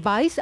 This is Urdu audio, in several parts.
22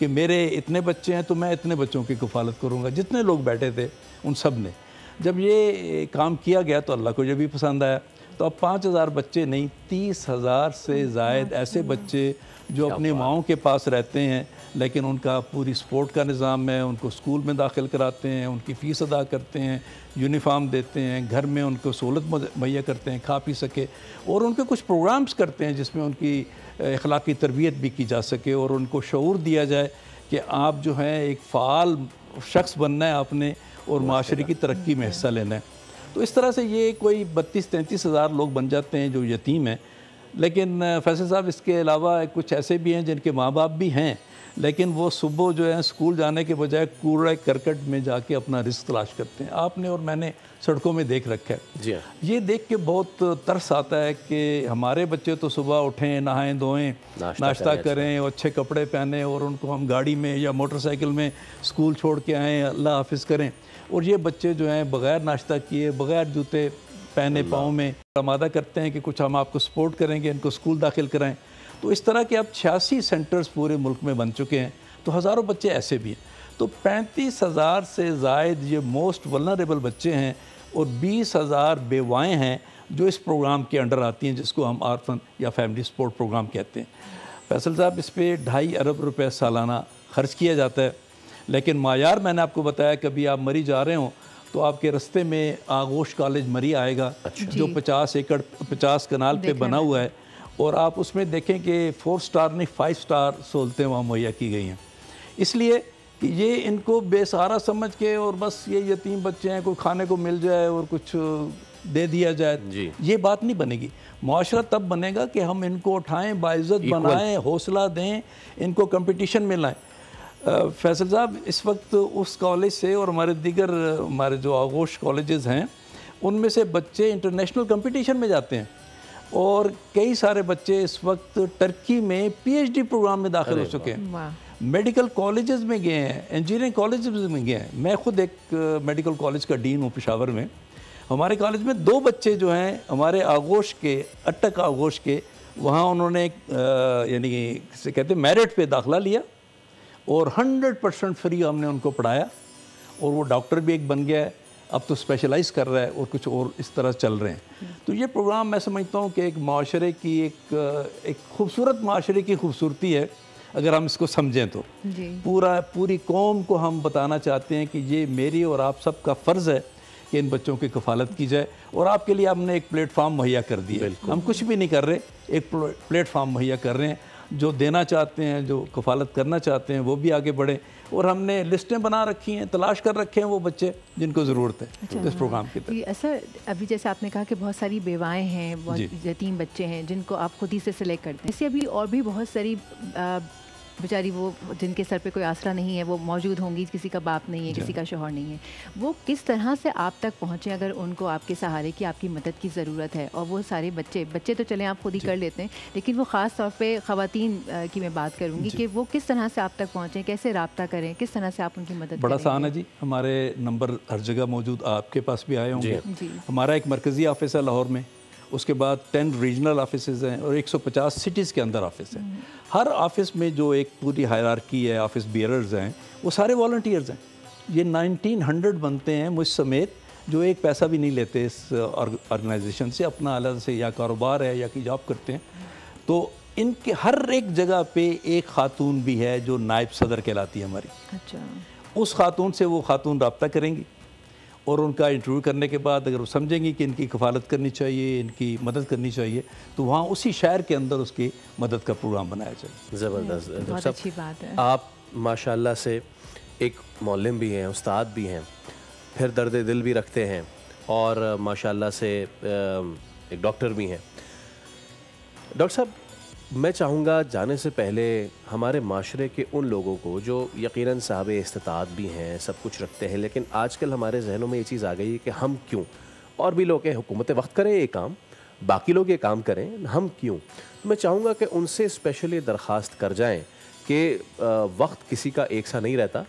کہ میرے اتنے بچے ہیں تو میں اتنے بچوں کی کفالت کروں گا. جتنے لوگ بیٹھے تھے ان سب نے جب یہ کام کیا گیا تو اللہ کو یہ بھی پسند آیا. تو اب 5,000 بچے نہیں 30,000 سے زائد ایسے بچے جو اپنی ماؤں کے پاس رہتے ہیں لیکن ان کا پوری سپورٹ کا نظام ہے. ان کو سکول میں داخل کراتے ہیں, ان کی فیس ادا کرتے ہیں, یونیفارم دیتے ہیں, گھر میں ان کو سہولت مہیا کرتے ہیں کھا پی سکے, اور ان کے کچھ پروگرامز کرتے ہیں جس میں ان کی اخلاقی تربیت بھی کی جا سکے اور ان کو شعور دیا جائے کہ آپ جو ہیں ایک فعال شخص بننا ہے آپ نے اور معاشرے کی ترقی میں حصہ لینا ہے. تو اس طرح سے یہ کوئی 32-33 ہزار لوگ بن جاتے ہیں جو یتیم ہیں. لیکن فیصل صاحب اس کے علاوہ کچھ ایسے بھی ہیں جن کے ماں باپ بھی ہیں لیکن وہ صبح جو ہے اسکول جانے کے بجائے کوڑے کرکٹ میں جا کے اپنا رزق تلاش کرتے ہیں. آپ نے اور میں نے سڑکوں میں دیکھ رکھا ہے. جی یہ دیکھ کے بہت ترس آتا ہے کہ ہمارے بچے تو صبح اٹھیں, نہائیں دھوئیں, ناشتہ کریں اور اچھے کپڑے پہنیں اور ان کو ہم گاڑی میں یا موٹر سائیکل میں اسکول چھوڑ کے آئیں, اللہ حافظ کریں, اور یہ بچے جو ہیں بغیر ناشتہ کیے بغیر جوتے پہنے پاؤں میں آمادہ کرتے ہیں کہ کچھ ہم آپ کو سپورٹ کریں گے, ان کو اسکول داخل کرائیں. تو اس طرح کے اب 86 سینٹرز پورے ملک میں بن چکے ہیں. تو ہزاروں بچے ایسے بھی ہیں. تو 35,000 سے زائد یہ موسٹ ولنریبل بچے ہیں اور 20,000 بیوائیں ہیں جو اس پروگرام کے انڈر آتی ہیں جس کو ہم آرفن یا فیملی سپورٹ پروگرام کہتے ہیں. فیصل صاحب اس پہ 2.5 ارب روپے سالانہ خرچ کیا جاتا ہے. لیکن معیار میں نے آپ کو بتایا کبھی آپ مری جا رہے ہوں تو آپ کے رستے میں آغوش کالج مری آئے گا جو 50 ایکڑ 50 کنال پہ بنا ہوا ہے, اور آپ اس میں دیکھیں کہ 4 سٹار نہیں 5 سٹار سہولتیں وہاں مہیا کی گئی ہیں. اس لیے کہ یہ ان کو بے سہارا سمجھ کے اور بس یہ یتیم بچے ہیں کوئی کھانے کو مل جائے اور کچھ دے دیا جائے, یہ بات نہیں بنے گی. معاشرہ تب بنے گا کہ ہم ان کو اٹھائیں, باعزت بنائیں, حوصلہ دیں, ان کو کمپٹیشن میں لائیں. فیصل صاحب اس وقت اس کالج سے اور ہمارے دیگر ہمارے جو آغوش کالجز ہیں ان میں سے بچے انٹرنیشنل کمپٹیشن میں جاتے ہیں, اور کئی سارے بچے اس وقت ٹرکی میں PhD پروگرام میں داخل ہو چکے ہیں, میڈیکل کالجز میں گئے ہیں, انجینئرنگ کالجز میں گئے ہیں. میں خود ایک میڈیکل کالج کا ڈین ہوں پشاور میں. ہمارے کالج میں 2 بچے جو ہیں ہمارے آغوش کے اٹک آغوش کے وہاں انہوں نے یعنی کہ کہتے ہیں میرٹ پہ داخلہ لیا اور 100% فری ہم نے ان کو پڑھایا, اور وہ ڈاکٹر بھی ایک بن گیا ہے, اب تو اسپیشلائز کر رہا ہے اور کچھ اور اس طرح چل رہے ہیں. تو یہ پروگرام میں سمجھتا ہوں کہ ایک معاشرے کی ایک خوبصورت معاشرے کی خوبصورتی ہے اگر ہم اس کو سمجھیں تو. پوری قوم کو ہم بتانا چاہتے ہیں کہ یہ میری اور آپ سب کا فرض ہے کہ ان بچوں کی کفالت کی جائے, اور آپ کے لیے ہم نے ایک پلیٹ فارم مہیا کر دیا. ہم کچھ بھی نہیں کر رہے, ایک پلیٹ فارم مہیا کر رہے ہیں. جو دینا چاہتے ہیں, جو کفالت کرنا چاہتے ہیں وہ بھی آگے بڑھیں, اور ہم نے لسٹیں بنا رکھی ہیں, تلاش کر رکھے ہیں وہ بچے جن کو ضرورت ہے اس پروگرام کی طرف. سر ابھی جیسے آپ نے کہا کہ بہت ساری بیوائیں ہیں, بہت یتیم بچے ہیں جن کو آپ خود ہی سے سلیکٹ کرتے ہیں. ایسے ابھی اور بھی بہت ساری بیچاری وہ جن کے سر پہ کوئی آسرا نہیں ہے وہ موجود ہوں گی, کسی کا باپ نہیں ہے, کسی کا شوہر نہیں ہے. وہ کس طرح سے آپ تک پہنچیں اگر ان کو آپ کے سہارے کی, آپ کی مدد کی ضرورت ہے؟ اور وہ سارے بچے تو چلیں آپ خود ہی کر لیتے ہیں, لیکن وہ خاص طور پہ خواتین کی میں بات کروں گی کہ وہ کس طرح سے آپ تک پہنچیں, کیسے رابطہ کریں, کس طرح سے آپ ان کی مدد کریں؟ بڑا آسان ہے جی, ہمارے نمبر ہر جگہ موجود, آپ کے پاس بھی آئے ہوں گے. ہمارا ایک مرکزی آفس ہے لاہور میں, اس کے بعد 10 ریجنل آفیسز ہیں اور 150 سٹیز کے اندر آفس ہیں. ہر آفس میں جو ایک پوری ہائرارکی ہے, آفس بیئررز ہیں, وہ سارے والنٹیئرز ہیں. یہ 1900 بنتے ہیں مجھ سمیت جو ایک پیسہ بھی نہیں لیتے اس آرگنائزیشن سے, اپنا علیحدہ سے یا کاروبار ہے یا کی جاب کرتے ہیں. تو ان کے ہر ایک جگہ پہ ایک خاتون بھی ہے جو نائب صدر کہلاتی ہے ہماری. اچھا. اس خاتون سے وہ خاتون رابطہ کریں گی اور ان کا انٹرویو کرنے کے بعد اگر وہ سمجھیں گی کہ ان کی کفالت کرنی چاہیے, ان کی مدد کرنی چاہیے, تو وہاں اسی شہر کے اندر اس کی مدد کا پروگرام بنایا جائے. زبردست. بہت اچھی بات ہے. آپ ماشاءاللہ سے ایک معلم بھی ہیں, استاد بھی ہیں, پھر درد دل بھی رکھتے ہیں, اور ماشاءاللہ سے ایک ڈاکٹر بھی ہیں. ڈاکٹر صاحب میں چاہوں گا جانے سے پہلے ہمارے معاشرے کے ان لوگوں کو جو یقیناً صاحب استطاعت بھی ہیں, سب کچھ رکھتے ہیں, لیکن آج کل ہمارے ذہنوں میں یہ چیز آ گئی ہے کہ ہم کیوں, اور بھی لوگ ہیں حکومت وقت کریں یہ کام, باقی لوگ یہ کام کریں, ہم کیوں. تو میں چاہوں گا کہ ان سے اسپیشلی درخواست کر جائیں کہ وقت کسی کا ایک سا نہیں رہتا,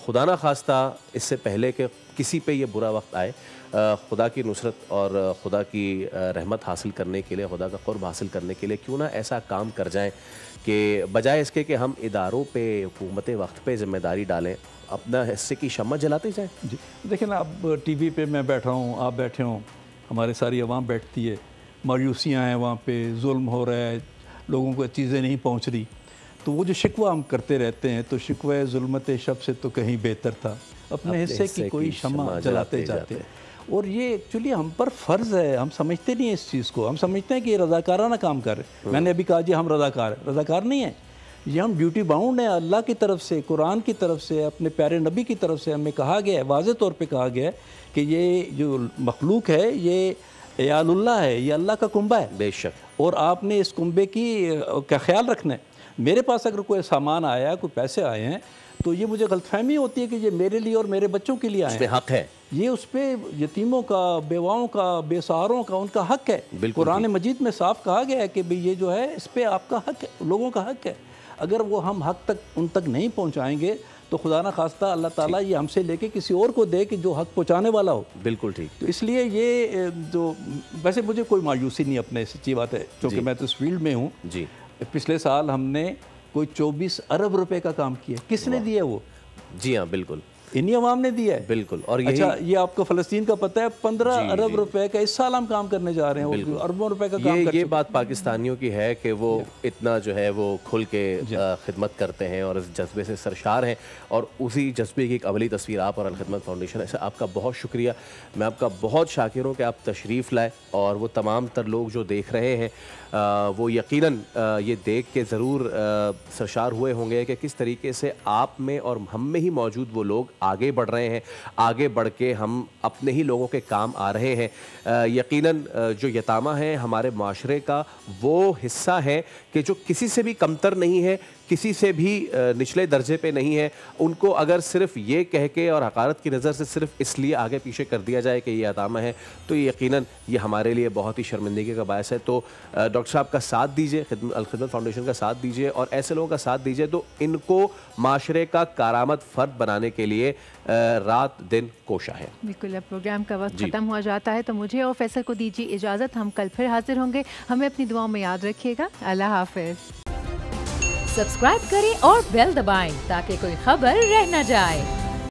خدا نہ خواستہ اس سے پہلے کہ کسی پہ یہ برا وقت آئے، خدا کی نصرت اور خدا کی رحمت حاصل کرنے کے لیے، خدا کا قرب حاصل کرنے کے لیے کیوں نہ ایسا کام کر جائیں کہ بجائے اس کے کہ ہم اداروں پہ، حکومت وقت پہ ذمہ داری ڈالیں، اپنا حصے کی شمع جلاتے جائیں۔ جی دیکھیں نا، اب ٹی وی پہ میں بیٹھا ہوں، آپ بیٹھے ہوں، ہماری ساری عوام بیٹھتی ہے، مایوسیاں ہیں، وہاں پہ ظلم ہو رہا ہے، لوگوں کو چیزیں نہیں پہنچ رہی، تو وہ جو شکوہ ہم کرتے رہتے ہیں، تو شکوہ ظلمت شب سے تو کہیں بہتر تھا، اپنے حصے کی کوئی شمع جلاتے جاتے۔ اور یہ ایکچولی ہم پر فرض ہے، ہم سمجھتے نہیں ہیں اس چیز کو، ہم سمجھتے ہیں کہ یہ رضاکارانہ کام کر رہے ہیں۔ میں نے ابھی کہا جی ہم رضاکار ہیں، رضاکار نہیں ہیں، یہ ہم ڈیوٹی باؤنڈ ہیں، اللہ کی طرف سے، قرآن کی طرف سے، اپنے پیارے نبی کی طرف سے ہمیں کہا گیا ہے، واضح طور پہ کہا گیا ہے کہ یہ جو مخلوق ہے یہ عیال اللہ ہے، یہ اللہ کا کنبہ ہے، بے شک، اور آپ نے اس کنبے کی کا خیال رکھنا ہے۔ میرے پاس اگر کوئی سامان آیا، کوئی پیسے آئے ہیں، تو یہ مجھے غلط فہمی ہوتی ہے کہ یہ میرے لیے اور میرے بچوں کے لیے آئے ہیں، اس پہ حق ہے، یہ اس پہ یتیموں کا، بیواؤں کا، بے سہاروں کا، ان کا حق ہے۔ قرآن مجید میں صاف کہا گیا ہے کہ یہ جو ہے اس پہ آپ کا حق ہے، لوگوں کا حق ہے۔ اگر وہ ہم حق تک ان تک نہیں پہنچائیں گے تو خدا نہ خواستہ اللہ تعالیٰ یہ ہم سے لے کے کسی اور کو دے کہ جو حق پہنچانے والا ہو۔ بالکل ٹھیک۔ تو اس لیے یہ جو ویسے مجھے کوئی مایوسی نہیں اپنے، سچی بات ہے، کیونکہ میں تو اس فیلڈ میں ہوں۔ جی، پچھلے سال ہم نے کوئی 24 ارب روپے کا کام کیا، کس نے دیا وہ؟ جی ہاں، بالکل انہی عوام نے دیا ہے، بالکل۔ اور اچھا یہ آپ کو فلسطین کا پتہ ہے 15 ارب روپے کا اس سال ہم کام کرنے جا رہے ہیں، اربوں روپے کا کام یہ بات پاکستانیوں کی ہے کہ وہ اتنا جو ہے وہ کھل کے خدمت کرتے ہیں اور اس جذبے سے سرشار ہیں، اور اسی جذبے کی ایک عملی تصویر آپ اور الخدمت فاؤنڈیشن ہے۔ آپ کا بہت شکریہ، میں آپ کا بہت شاکر ہوں کہ آپ تشریف لائے، اور وہ تمام تر لوگ جو دیکھ رہے ہیں وہ یقیناً یہ دیکھ کے ضرور سرشار ہوئے ہوں گے کہ کس طریقے سے آپ میں اور ہم میں ہی موجود وہ لوگ آگے بڑھ رہے ہیں، آگے بڑھ کے ہم اپنے ہی لوگوں کے کام آ رہے ہیں۔ یقیناً جو یتامہ ہیں ہمارے معاشرے کا وہ حصہ ہے کہ جو کسی سے بھی کمتر نہیں ہے، کسی سے بھی نچلے درجے پہ نہیں ہے، ان کو اگر صرف یہ کہہ کے اور حقارت کی نظر سے صرف اس لیے آگے پیچھے کر دیا جائے کہ یہ یتامہ ہے، تو یقیناً یہ ہمارے لیے بہت ہی شرمندگی کا باعث ہے۔ تو ڈاکٹر صاحب کا ساتھ دیجیے، الخدمت فاؤنڈیشن کا ساتھ دیجیے، اور ایسے لوگوں کا ساتھ دیجیے تو ان کو معاشرے کا کارآمد فرد بنانے کے لیے رات دن کوشاں ہے۔ بالکل، اب پروگرام کا وقت ختم ہو جاتا ہے، تو مجھے اور فیصل کو دیجیے اجازت، ہم کل پھر حاضر ہوں گے، ہمیں اپنی دعاؤں میں یاد رکھیے گا۔ اللہ حافظ۔ سبسکرائب کریں اور بیل دبائیں تاکہ کوئی خبر رہ نہ جائے۔